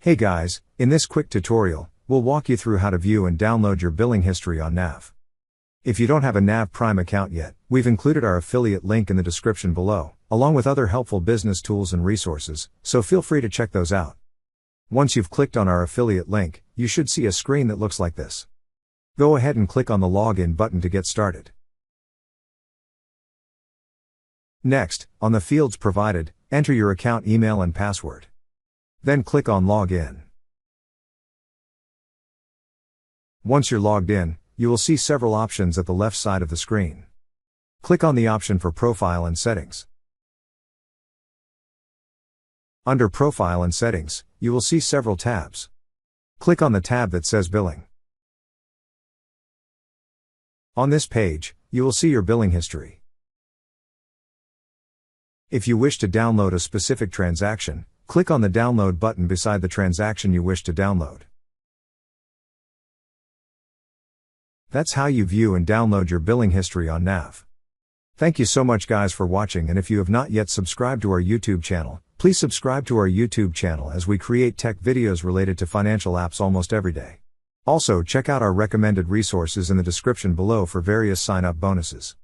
Hey guys, in this quick tutorial, we'll walk you through how to view and download your billing history on Nav. If you don't have a Nav Prime account yet, we've included our affiliate link in the description below, along with other helpful business tools and resources, so feel free to check those out. Once you've clicked on our affiliate link, you should see a screen that looks like this. Go ahead and click on the Login button to get started. Next, on the fields provided, enter your account email and password. Then click on Login. Once you're logged in, you will see several options at the left side of the screen. Click on the option for Profile and Settings. Under Profile and Settings, you will see several tabs. Click on the tab that says Billing. On this page, you will see your billing history. If you wish to download a specific transaction, click on the Download button beside the transaction you wish to download. That's how you view and download your billing history on Nav. Thank you so much guys for watching, and if you have not yet subscribed to our YouTube channel, please subscribe to our YouTube channel as we create tech videos related to financial apps almost every day. Also check out our recommended resources in the description below for various sign-up bonuses.